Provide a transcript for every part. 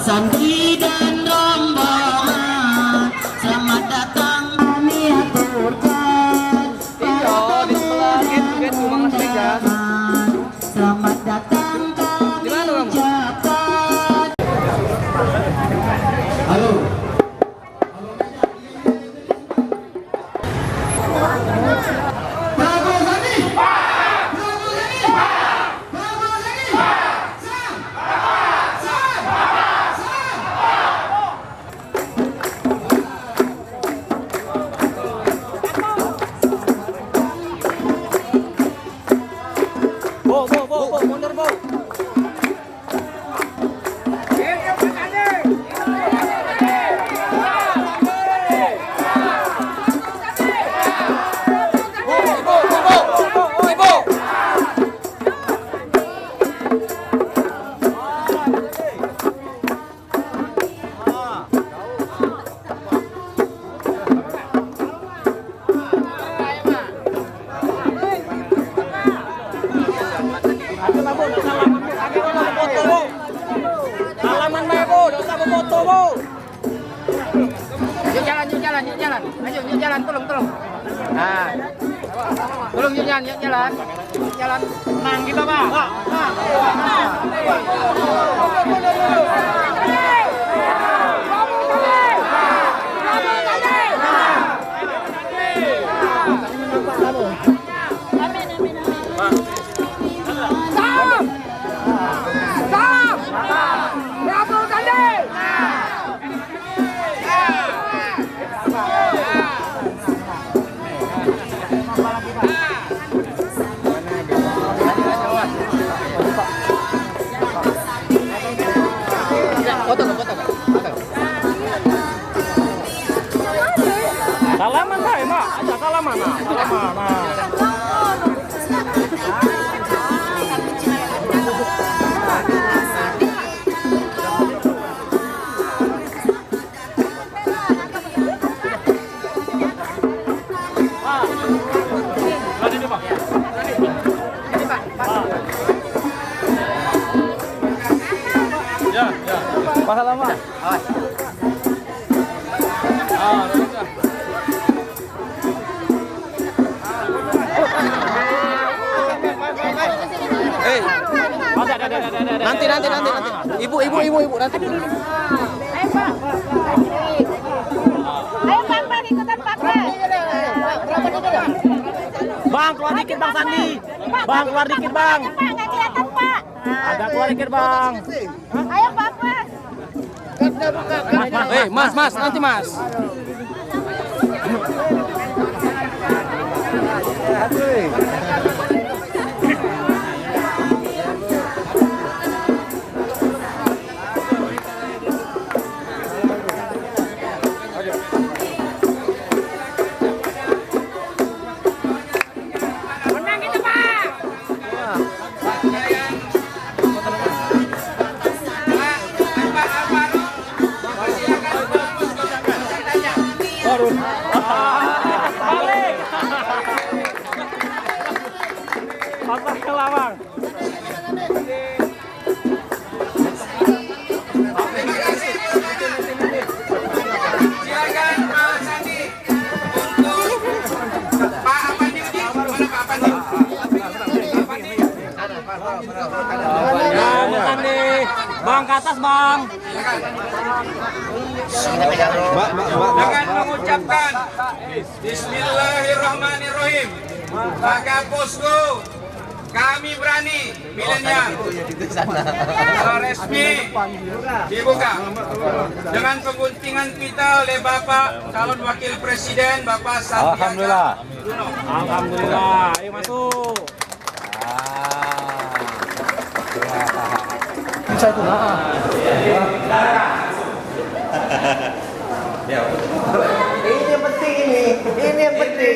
Sandi dan rombongan, selamat datang kami aturkan. Iya, di sebelah gitu Mang Sepeda. Selamat datang kami ucapkan. Halo. Mundur, Bo. Yuk jalan. Ayo, yuk jalan, tolong. Nah. Tolong yuk jalan. Tenang kita, Pak. Foto. Salaman lah, Mak. Aja salaman. Ya. Pak lama. Nanti. Ibu nanti. Ayo Pak, ikutan Pak. Bang, keluar dikit Bang Sandi. Bang, keluar dikit Bang. Pak, nggak kelihatan Pak. Agak keluar dikit Bang. Ayo Pak. Mas, nanti Mas. Balik. Patah ke lawang. Silakan Pak Sandi untuk Pak Apandi. Mana Pak Apandi? Bang, ke atas Bang. Dengan mengucapkan Bismillahirrahmanirrahim, maka posko kami berani milenial secara resmi dibuka dengan pengguntingan kita oleh Bapak calon wakil presiden Bapak Sandiaga Uno. Alhamdulillah. Ayo masuk. Bisa itu Ini yang penting.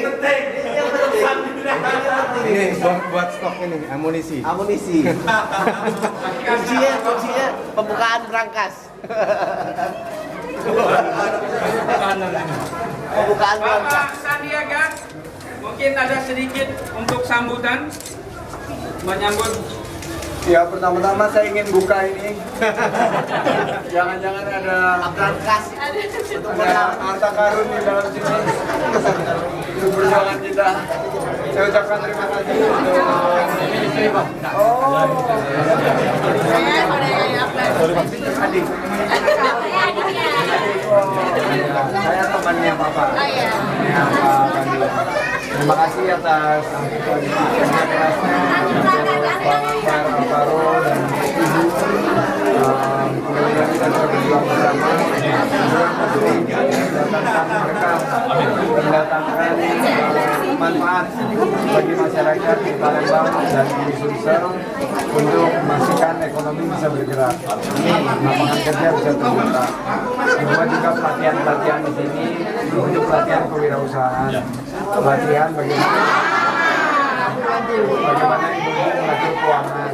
Ini buat stok ini amunisi. Kuncinya pembukaan berangkas. Bapak Sandiaga, mungkin ada sedikit untuk sambutan menyambut Ya pertama-tama saya ingin buka ini. Jangan-jangan ada Brankas. harta karun di dalam sini. Untuk perjuangan kita. Saya ucapkan terima kasih untuk adik. Saya temannya Bapak. Ya, Pak Bandi. Terima kasih atas kerja kerasnya Pak Alvaro dan Ibu. Kemudian kita berjuang bersama mendatangkan mereka, mendatangkan manfaat bagi masyarakat di Palembang dan di Sulsel untuk memastikan ekonomi bisa bergerak, lapangan kerja bisa terbuka. Kedua juga pelatihan-pelatihan di sini untuk pelatihan kewirausahaan, pelatihan bagaimana ibu mengatur keuangan,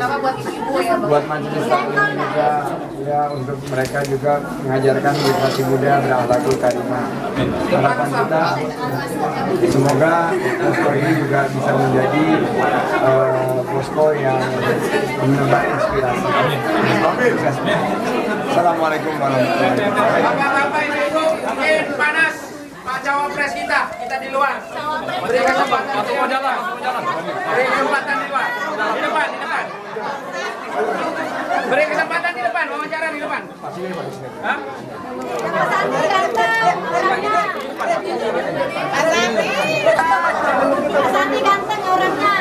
buat majelis taklim juga, ya untuk mereka juga mengajarkan literasi muda berakhlakul karimah. Harapan kita semoga posko ini juga bisa menjadi posko yang menebar inspirasi. Assalamualaikum warahmatullahi wabarakatuh. Bapak-bapak ibu mungkin panas Pak Cawapres kita di luar. Beri kesempatan mau jalan. Beri kesempatan di luar. Di depan. Beri kesempatan di depan, wawancara di depan. Hah? Sandi ganteng orangnya.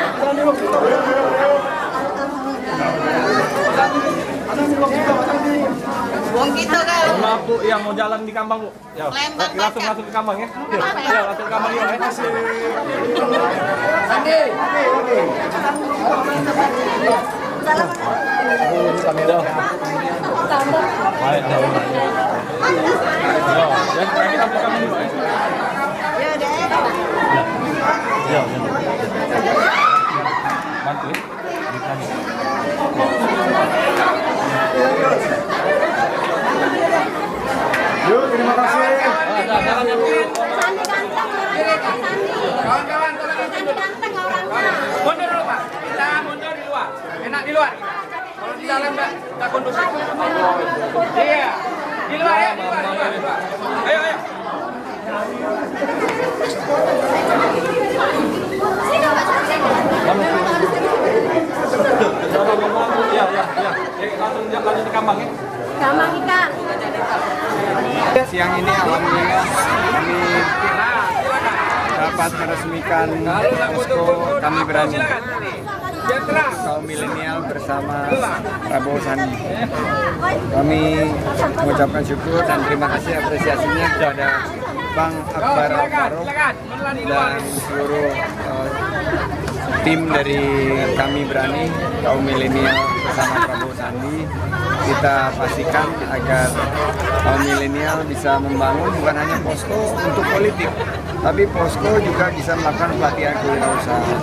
Wong kita kan. Maaf Bu, yang mau jalan di Kambang Bu. Ya, langsung ke Kambang ya. Ya, langsung ke Kambang ya. Sandi. Bantu ya. Yuk, terima kasih. Sandi ganteng orangnya. Kawan-kawan tolong Sandi ganteng orangnya. mundur dulu Pak. Kita mundur di luar. Enak di luar. Kalau di dalam enggak kondusif. Iya. Di luar ya, di luar. Ayo. Ya. Langsung ke Kambang ya. Gamang ikan. Siang ini alhamdulillah kami dapat meresmikan posko Kami Berani kaum milenial bersama Prabowo Sandi. Kami mengucapkan syukur dan terima kasih apresiasinya kepada Bang Akbar Alvaro dan seluruh tim dari Kami Berani kaum milenial bersama Prabowo Sandi. Kita pastikan agar kaum milenial bisa membangun bukan hanya posko untuk politik, tapi posko juga bisa melakukan pelatihan kewirausahaan.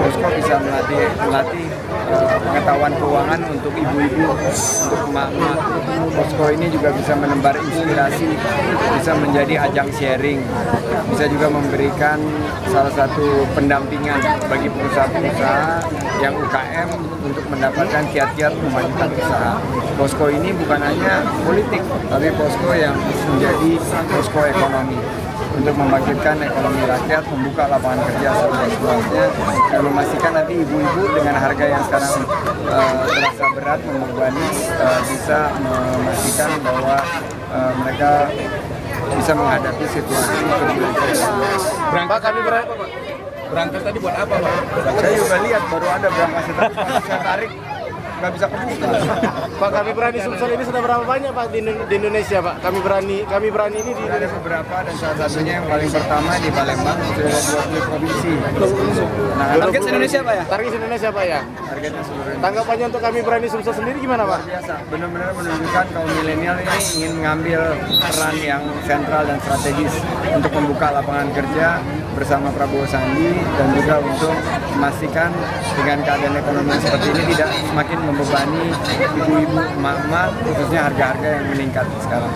Posko bisa melatih pengetahuan keuangan untuk ibu-ibu, untuk emak-emak. Posko ini juga bisa menebar inspirasi, bisa menjadi ajang sharing, bisa juga memberikan salah satu pendampingan bagi pengusaha-pengusaha yang UKM untuk mendapatkan kiat-kiat memajukan usaha. Posko ini bukan hanya politik, tapi posko yang menjadi posko ekonomi untuk membangkitkan ekonomi rakyat, membuka lapangan kerja seluas-luasnya, dan memastikan nanti ibu-ibu dengan harga yang sekarang terasa berat membebani bisa memastikan bahwa mereka bisa menghadapi situasi Berangkat kami berangkat tadi buat apa Pak? Saya juga lihat baru ada berangkas tadi saya tarik nggak bisa kebuka. Pak, Kami Berani Sulsel ini sudah berapa banyak Pak di Indonesia Pak? Kami berani ini di Ada beberapa dan salah satunya yang paling pertama di Palembang sudah ada 20 provinsi. Nah, target Indonesia Pak ya? Target Indonesia Pak ya? targetnya seluruh Tanggapannya untuk Kami Berani Sulsel sendiri gimana Pak? biasa, benar-benar menunjukkan kaum milenial ini ingin mengambil peran yang sentral dan strategis untuk membuka lapangan kerja bersama Prabowo Sandi dan juga untuk memastikan dengan keadaan ekonomi seperti ini tidak semakin membebani ibu-ibu, emak-emak, khususnya harga-harga yang meningkat sekarang.